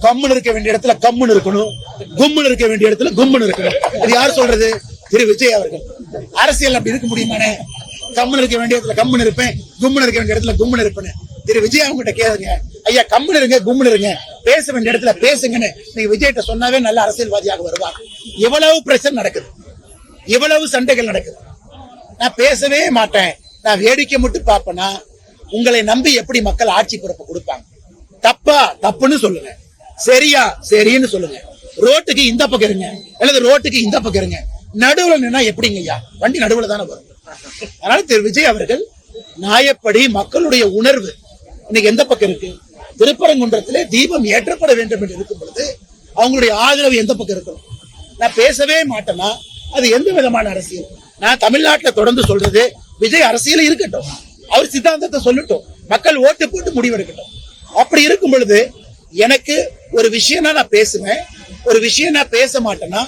கம்முன்னு இருக்க வேண்டிய இடத்துல கம்முன்னு இருக்கணும், கும்முன்னு இருக்க வேண்டிய இடத்துல கும்முன்னு இருக்கணும். இது யார் சொல்றது? திரு விஜய் அவர்கள். அரசியல் அப்படி இருக்க முடியுமானே? கம்முன்னு இருக்க வேண்டிய இடத்துல கம்முன்னு இருப்பேன், கும்முன்னு இருக்க வேண்டிய இடத்துல கும்முன்னு இருப்பேன். திரு விஜய் அவங்ககிட்ட கேளுங்க, ஐயா கம்முன்னு இருங்க, கும்முன்னு இருங்க, பேச வேண்டிய இடத்துல பேசுங்கன்னு நீங்க விஜய்கிட்ட சொன்னாவே நல்ல அரசியல்வாதியாக வருவாங்க. இவ்வளவு பிரச்சனை நடக்குது, இவ்வளவு சண்டைகள் நடக்குது. நான் பேசவே மாட்டேன், நான் வேடிக்கை மட்டும் பார்ப்பேன்னா உங்களை நம்பி எப்படி மக்கள் ஆட்சி பொறுப்பு கொடுப்பாங்க? தப்பா தப்புன்னு சொல்லுங்க, சரியா சரின்னு சொல்லுங்க. ரோட்டுக்கு இந்த பக்கம் இருங்க அல்லது ரோட்டுக்கு இந்த பக்கம் இருங்க, நடுவுல நின்னா எப்படிங்க ஐயா? வண்டி நடுவுல தானே வரும். அதனால திரு விஜய் அவர்கள் நியாயப்படி மக்களுடைய உணர்வு இன்னைக்கு எந்த பக்கம் இருக்கு? திருப்பரங்குன்றத்திலே தீபம் ஏற்றப்பட வேண்டும் என்று இருக்கும் பொழுது அவங்களுடைய ஆதரவு எந்த பக்கம் இருக்கணும்? நான் பேசவே மாட்டேன்னா அது எந்த விதமான அரசியல்? நான் தமிழ்நாட்டுல தொடர்ந்து சொல்றது, விஜய் அரசியல இருக்கட்டும், அவர் சித்தாந்தத்தை சொல்லட்டும், மக்கள் ஓட்டு போட்டு முடிவெடுக்கட்டும். அப்படி இருக்கும் பொழுது எனக்கு ஒரு விஷயம் நான் பேசுவேன், ஒரு விஷயம் நான் பேச மாட்டேன்னா,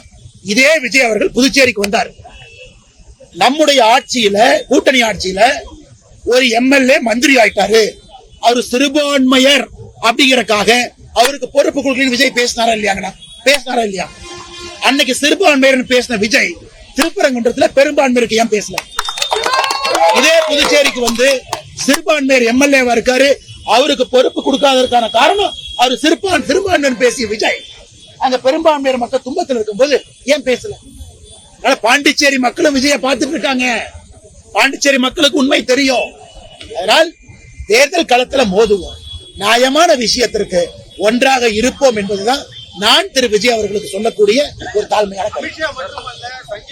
இதே விஜய் அவர்கள் புதுச்சேரிக்கு வந்தார். நம்முடைய ஆட்சியில, கூட்டணி ஆட்சியில ஒரு எம்எல்ஏ மந்திரி ஆயிட்டாரு, அவரு சிறுபான்மையர் அப்படிங்கறக்காக அவருக்கு பொறுப்பு கொடுக்கணும் விஜய் பேசினாரா இல்லையாங்கண்ணா? பேசினாரா இல்லையா? அன்னைக்கு சிறுபான்மையர் பேசின விஜய் திருப்பரங்குன்றத்துல பெரும்பான்மையருக்கு ஏன் பேசல? இதே புதுச்சேரிக்கு வந்து சிறுபான்மையர் எம்எல்ஏவா இருக்காரு, அவருக்கு பொறுப்பு கொடுக்காததற்கான காரணம் அவர் சிறுபான்மையர் பேசிய விஜய் அங்க பெரும்பான்மையர் மக்கள் துன்பத்தில் இருக்கும் போது ஏன் பேசல? பாண்டிச்சேரி மக்களும் விஜய பார்த்துட்டு இருக்காங்க, பாண்டிச்சேரி மக்களுக்கு உண்மை தெரியும். அதனால் தேர்தல் களத்துல மோதுவோம், நியாயமான விஷயத்திற்கு ஒன்றாக இருப்போம் என்பதுதான் நான் திரு விஜய் அவர்களுக்கு சொல்லக்கூடிய ஒரு தாழ்மையான கருத்து.